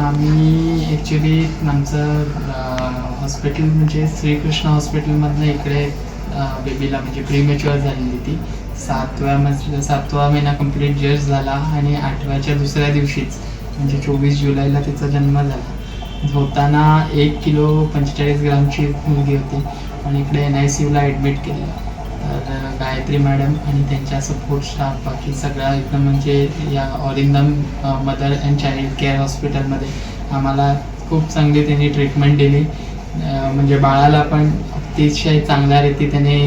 आम्ही ॲक्च्युली आमचं हॉस्पिटल म्हणजे श्रीकृष्ण हॉस्पिटलमधनं इकडे बेबीला म्हणजे प्रीमॅच्युअर झालेली ती 7वा महिना कंप्लीट जस्ट झाला आणि 8व्याच्या दुसऱ्या दिवशीच म्हणजे 24 जुलैला तिचा जन्म झाला. होताना 1 किलो 45 ग्रामची मुलगी होती आणि इकडे NICUला ॲडमिट केलं. तर गायत्री मॅडम आणि त्यांच्या सपोर्ट स्टाफ बाकी सगळा एकदम म्हणजे या ऑरिंदम मदर अँड चाइल्ड केअर हॉस्पिटलमध्ये आम्हाला खूप चांगली त्यांनी ट्रीटमेंट दिली. म्हणजे बाळाला पण अतिशय चांगल्या रीती त्याने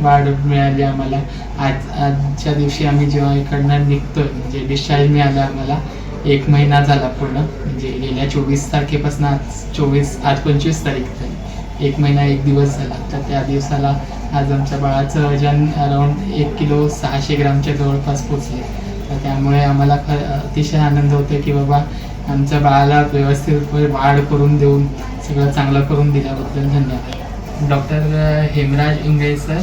वाढ मिळाली आम्हाला. आजच्या दिवशी आम्ही जेव्हा इकडनं निघतोय म्हणजे डिस्चार्ज मिळाला आम्हाला 1 महिना झाला पूर्ण. म्हणजे गेल्या 24 तारखेपासून आज 25 तारीख झाली. 1 महिना 1 दिवस झाला. तर त्या दिवसाला आज आमच्या बाळाचं वजन अराऊंड 1 किलो 600 ग्रामच्या जवळपास पोचले. तर त्यामुळे आम्हाला अतिशय आनंद होतो की बाबा आमच्या बाळाला व्यवस्थित वाढ करून देऊन सगळं चांगलं करून दिल्याबद्दल धन्यवाद. डॉक्टर हेमराज इंगळे सर,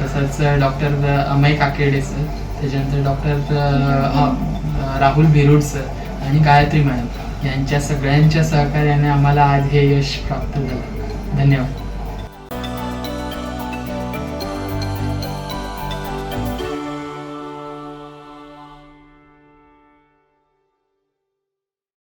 तसंच डॉक्टर अमय काकेडे सर, त्याच्यानंतर डॉक्टर राहुल भिरूड सर आणि गायत्री मॅडम यांच्या सगळ्यांच्या सहकार्याने आम्हाला आज हे यश प्राप्त झालं. धन्यवाद.